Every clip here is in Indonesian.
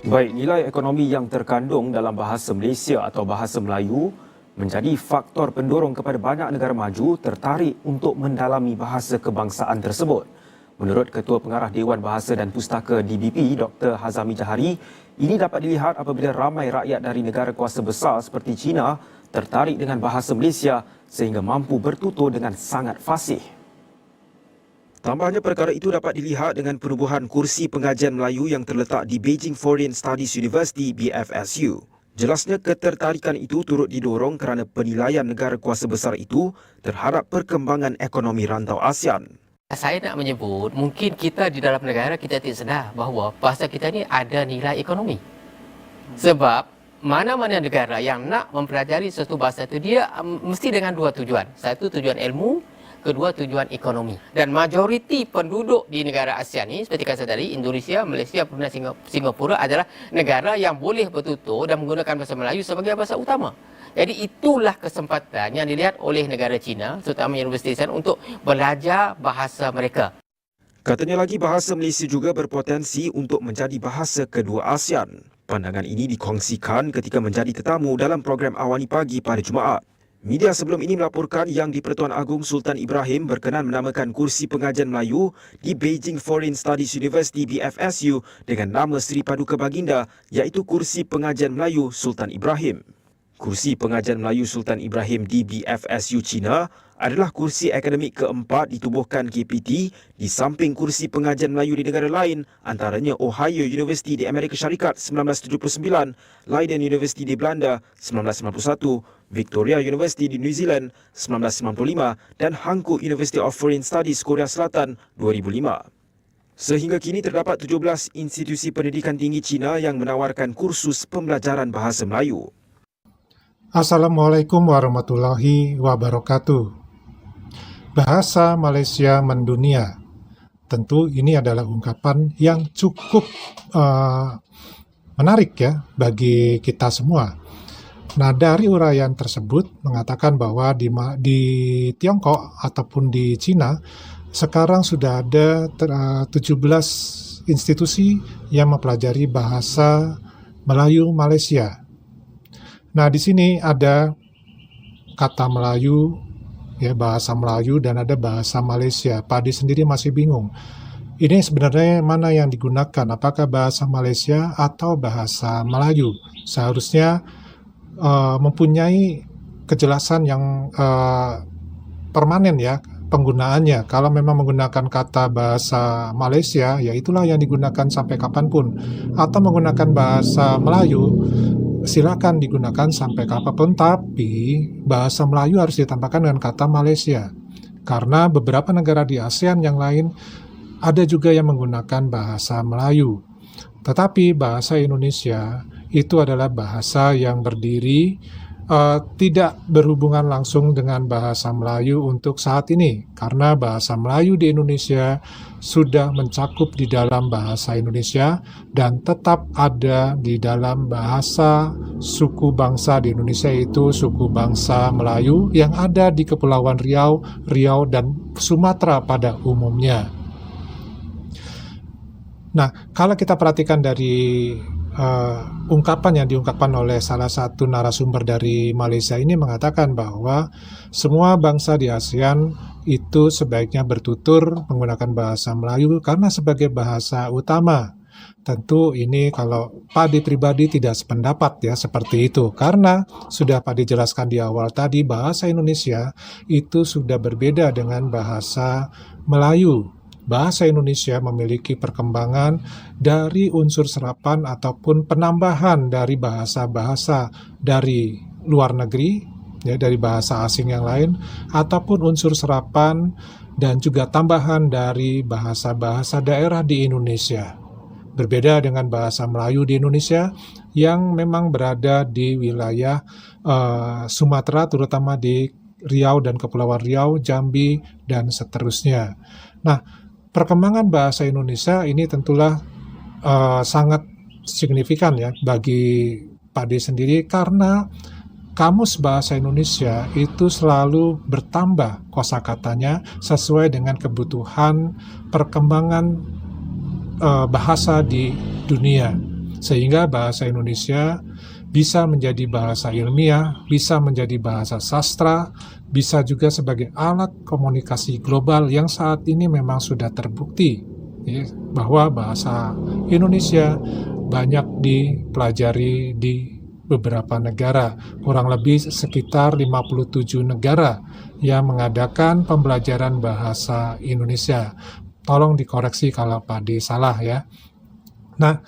Baik, nilai ekonomi yang terkandung dalam bahasa Malaysia atau bahasa Melayu menjadi faktor pendorong kepada banyak negara maju tertarik untuk mendalami bahasa kebangsaan tersebut. Menurut Ketua Pengarah Dewan Bahasa dan Pustaka DBP, Dr. Hazami Jahari, ini dapat dilihat apabila ramai rakyat dari negara kuasa besar seperti China tertarik dengan bahasa Malaysia sehingga mampu bertutur dengan sangat fasih. Tambahnya, perkara itu dapat dilihat dengan penubuhan kursi pengajian Melayu yang terletak di Beijing Foreign Studies University BFSU. Jelasnya ketertarikan itu turut didorong kerana penilaian negara kuasa besar itu terhadap perkembangan ekonomi rantau ASEAN. Saya nak menyebut, mungkin kita di dalam negara kita tidak sedar bahawa bahasa kita ni ada nilai ekonomi. Sebab mana-mana negara yang nak mempelajari satu bahasa itu, dia mesti dengan dua tujuan. Satu, tujuan ilmu, kedua, tujuan ekonomi. Dan majoriti penduduk di negara ASEAN ni, seperti kata tadi, Indonesia, Malaysia, Brunei, Singapura adalah negara yang boleh bertutur dan menggunakan bahasa Melayu sebagai bahasa utama. Jadi itulah kesempatan yang dilihat oleh negara China, terutama Universiti ASEAN, untuk belajar bahasa mereka. Katanya lagi, bahasa Malaysia juga berpotensi untuk menjadi bahasa kedua ASEAN. Pandangan ini dikongsikan ketika menjadi tetamu dalam program Awani Pagi pada Jumaat. Media sebelum ini melaporkan yang di-Pertuan Agong Sultan Ibrahim berkenan menamakan kursi pengajian Melayu di Beijing Foreign Studies University BFSU dengan nama Seri Paduka Baginda, iaitu kursi pengajian Melayu Sultan Ibrahim. Kursi pengajian Melayu Sultan Ibrahim di BFSU China adalah kursi akademik keempat ditubuhkan KPT di samping kursi pengajian Melayu di negara lain, antaranya Ohio University di Amerika Syarikat 1979, Leiden University di Belanda 1991, Victoria University di New Zealand 1995 dan Hankook University of Foreign Studies Korea Selatan 2005. Sehingga kini terdapat 17 institusi pendidikan tinggi China yang menawarkan kursus pembelajaran bahasa Melayu. Assalamualaikum warahmatullahi wabarakatuh. Bahasa Malaysia mendunia. Tentu ini adalah ungkapan yang cukup menarik ya bagi kita semua. Nah, dari uraian tersebut mengatakan bahwa di Tiongkok ataupun di Cina sekarang sudah ada 17 institusi yang mempelajari bahasa Melayu Malaysia. Nah, di sini ada kata Melayu, ya bahasa Melayu, dan ada bahasa Malaysia. Padi sendiri masih bingung. Ini sebenarnya mana yang digunakan? Apakah bahasa Malaysia atau bahasa Melayu? Seharusnya mempunyai kejelasan yang permanen ya penggunaannya. Kalau memang menggunakan kata bahasa Malaysia, ya itulah yang digunakan sampai kapanpun. Atau menggunakan bahasa Melayu, silakan digunakan sampai kapanpun, tapi bahasa Melayu harus ditambahkan dengan kata Malaysia. Karena beberapa negara di ASEAN yang lain ada juga yang menggunakan bahasa Melayu. Tetapi bahasa Indonesia itu adalah bahasa yang berdiri tidak berhubungan langsung dengan bahasa Melayu untuk saat ini, karena bahasa Melayu di Indonesia sudah mencakup di dalam bahasa Indonesia dan tetap ada di dalam bahasa suku bangsa di Indonesia, yaitu suku bangsa Melayu yang ada di Kepulauan Riau, dan Sumatera pada umumnya. Nah, kalau kita perhatikan dari ungkapan yang diungkapkan oleh salah satu narasumber dari Malaysia ini mengatakan bahwa semua bangsa di ASEAN itu sebaiknya bertutur menggunakan bahasa Melayu karena sebagai bahasa utama. Tentu ini kalau Padi pribadi tidak sependapat ya seperti itu, karena sudah Padi jelaskan di awal tadi bahasa Indonesia itu sudah berbeda dengan bahasa Melayu. Bahasa Indonesia memiliki perkembangan dari unsur serapan ataupun penambahan dari bahasa-bahasa dari luar negeri, ya, dari bahasa asing yang lain, ataupun unsur serapan dan juga tambahan dari bahasa-bahasa daerah di Indonesia. Berbeda dengan bahasa Melayu di Indonesia yang memang berada di wilayah Sumatera, terutama di Riau dan Kepulauan Riau, Jambi, dan seterusnya. Nah, perkembangan bahasa Indonesia ini tentulah sangat signifikan ya bagi Pak D sendiri, karena kamus bahasa Indonesia itu selalu bertambah kosakatanya sesuai dengan kebutuhan perkembangan bahasa di dunia. sehingga bahasa Indonesia bisa menjadi bahasa ilmiah, bisa menjadi bahasa sastra, bisa juga sebagai alat komunikasi global yang saat ini memang sudah terbukti ya, bahwa bahasa Indonesia banyak dipelajari di beberapa negara, kurang lebih sekitar 57 negara yang mengadakan pembelajaran bahasa Indonesia. Tolong dikoreksi kalau Pak D salah ya. Nah,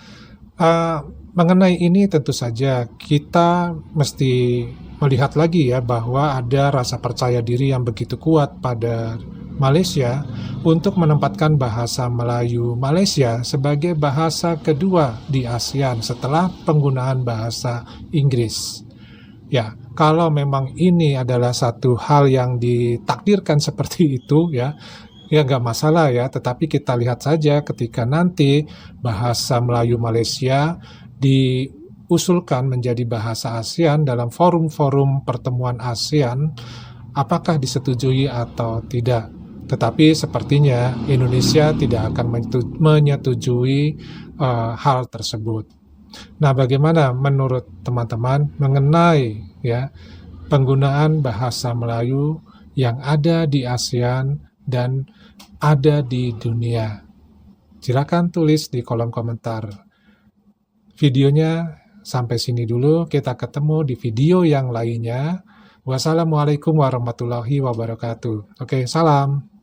mengenai ini tentu saja kita mesti melihat lagi ya bahwa ada rasa percaya diri yang begitu kuat pada Malaysia untuk menempatkan bahasa Melayu Malaysia sebagai bahasa kedua di ASEAN setelah penggunaan bahasa Inggris. Ya, kalau memang ini adalah satu hal yang ditakdirkan seperti itu ya nggak masalah ya, tetapi kita lihat saja ketika nanti bahasa Melayu Malaysia diusulkan menjadi bahasa ASEAN dalam forum-forum pertemuan ASEAN, apakah disetujui atau tidak. Tetapi sepertinya Indonesia tidak akan menyetujui hal tersebut. Nah, bagaimana menurut teman-teman mengenai ya penggunaan bahasa Melayu yang ada di ASEAN dan ada di dunia? Silakan tulis di kolom komentar. Videonya sampai sini dulu, kita ketemu di video yang lainnya. Wassalamualaikum warahmatullahi wabarakatuh. Oke, salam.